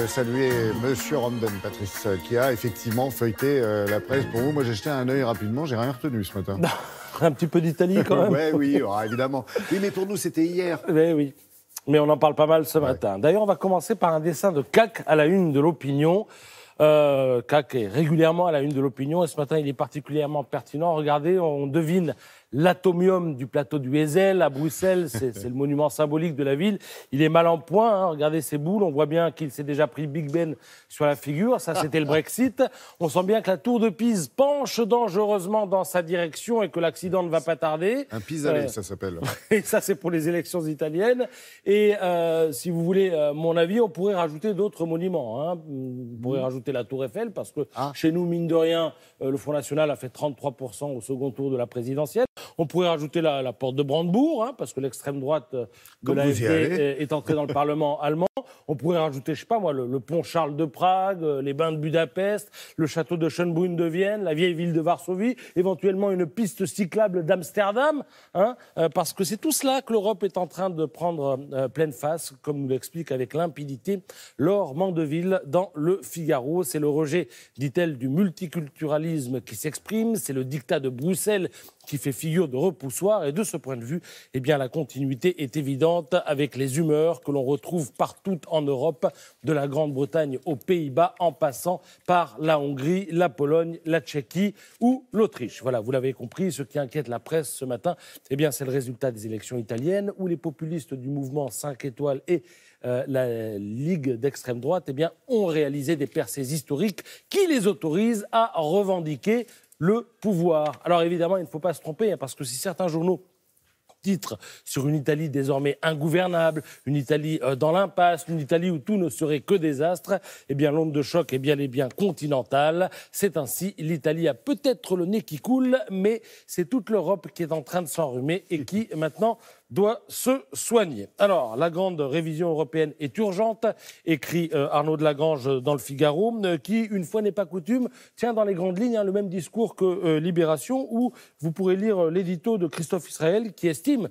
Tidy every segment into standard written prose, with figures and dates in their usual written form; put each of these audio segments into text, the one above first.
saluer Monsieur Ramdan, Patrice, qui a effectivement feuilleté la presse pour vous. Moi, j'ai jeté un œil rapidement, j'ai rien retenu ce matin. Un petit peu d'Italie quand même. Ouais, oui, évidemment. Oui, mais pour nous, c'était hier. Oui. Mais on en parle pas mal ce matin. D'ailleurs, on va commencer par un dessin de CAC à la une de l'opinion. CAC est régulièrement à la une de l'opinion et ce matin, il est particulièrement pertinent. Regardez, on devine l'atomium du plateau du Heysel à Bruxelles. C'est le monument symbolique de la ville. Il est mal en point. Hein. Regardez ces boules. On voit bien qu'il s'est déjà pris Big Ben sur la figure. Ça, c'était le Brexit. On sent bien que la tour de Pise penche dangereusement dans sa direction et que l'accident ne va pas tarder. Un pis-aller, ça s'appelle. Et ça, c'est pour les élections italiennes. Et si vous voulez mon avis, on pourrait rajouter d'autres monuments. Hein. On pourrait rajouter la tour Eiffel parce que chez nous, mine de rien, le Front National a fait 33% au second tour de la présidentielle. On pourrait rajouter la porte de Brandebourg, hein, parce que l'extrême droite de l'AfD est entrée dans le Parlement allemand. On pourrait rajouter, je sais pas moi, le pont Charles de Prague, les bains de Budapest, le château de Schönbrunn de Vienne, la vieille ville de Varsovie, éventuellement une piste cyclable d'Amsterdam, hein, parce que c'est tout cela que l'Europe est en train de prendre pleine face, comme nous l'explique avec limpidité Laure Mandeville dans Le Figaro. C'est le rejet, dit-elle, du multiculturalisme qui s'exprime, c'est le diktat de Bruxelles qui fait figure de repoussoir. Et de ce point de vue, eh bien, la continuité est évidente avec les humeurs que l'on retrouve partout en Europe, de la Grande-Bretagne aux Pays-Bas, en passant par la Hongrie, la Pologne, la Tchéquie ou l'Autriche. Voilà, vous l'avez compris, ce qui inquiète la presse ce matin, eh bien, c'est le résultat des élections italiennes où les populistes du mouvement 5 étoiles et la Ligue d'extrême droite, eh bien, ont réalisé des percées historiques qui les autorisent à revendiquer le pouvoir. Alors évidemment, il ne faut pas se tromper, hein, parce que si certains journaux titrent sur une Italie désormais ingouvernable, une Italie dans l'impasse, une Italie où tout ne serait que désastre, eh bien l'onde de choc est bien et bien continentale. C'est ainsi, l'Italie a peut-être le nez qui coule, mais c'est toute l'Europe qui est en train de s'enrhumer et qui maintenant doit se soigner. Alors, la grande révision européenne est urgente, écrit Arnaud de Lagrange dans Le Figaro, qui, une fois n'est pas coutume, tient dans les grandes lignes le même discours que Libération, où vous pourrez lire l'édito de Christophe Israël, qui estime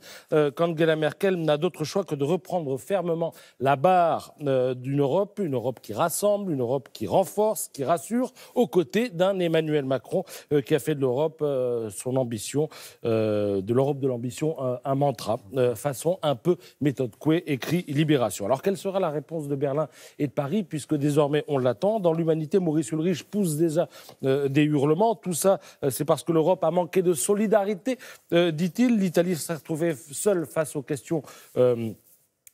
qu'Angela Merkel n'a d'autre choix que de reprendre fermement la barre d'une Europe, une Europe qui rassemble, une Europe qui renforce, qui rassure, aux côtés d'un Emmanuel Macron qui a fait de l'Europe son ambition, de l'Europe de l'ambition, un mantra. Façon un peu méthode Coué, écrit Libération. Alors, quelle sera la réponse de Berlin et de Paris, puisque désormais on l'attend? Dans l'Humanité, Maurice Ulrich pousse déjà des hurlements. Tout ça, c'est parce que l'Europe a manqué de solidarité, dit-il. L'Italie s'est retrouvée seule face aux questions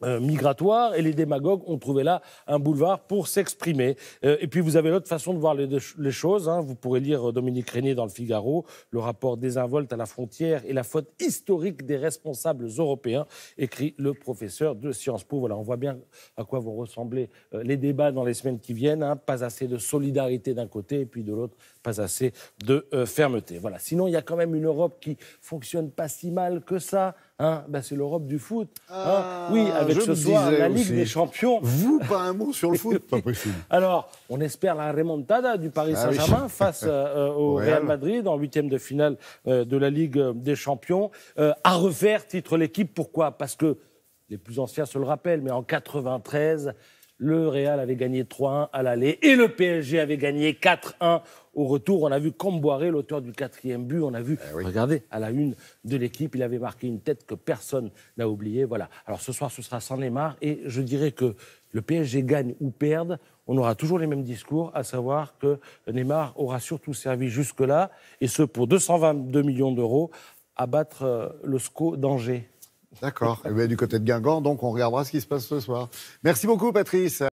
migratoire, et les démagogues ont trouvé là un boulevard pour s'exprimer. Et puis vous avez l'autre façon de voir les choses. Hein. Vous pourrez lire Dominique Régnier dans Le Figaro, le rapport désinvolte à la frontière et la faute historique des responsables européens, écrit le professeur de Sciences Po. Voilà, on voit bien à quoi vont ressembler les débats dans les semaines qui viennent. Hein. Pas assez de solidarité d'un côté, et puis de l'autre, pas assez de fermeté. Voilà. Sinon, il y a quand même une Europe qui fonctionne pas si mal que ça. Hein, ben c'est l'Europe du foot. Hein. Oui, avec ce soir la Ligue des Champions. Vous, pas un mot sur le foot, pas possible. Alors, on espère la remontada du Paris Saint-Germain face au Real Madrid en huitième de finale de la Ligue des Champions. À refaire, titre l'équipe. Pourquoi? Parce que les plus anciens se le rappellent, mais en 93, le Real avait gagné 3-1 à l'aller et le PSG avait gagné 4-1 au retour. On a vu Comboiré, l'auteur du 4e but. On a vu, regardez, à la une de l'équipe, il avait marqué une tête que personne n'a oubliée. Voilà. Alors ce soir, ce sera sans Neymar. Et je dirais que le PSG gagne ou perde, on aura toujours les mêmes discours, à savoir que Neymar aura surtout servi jusque-là, et ce pour 222 millions d'euros, à battre le SCO d'Angers. D'accord. Et bien, du côté de Guingamp, donc on regardera ce qui se passe ce soir. Merci beaucoup, Patrice.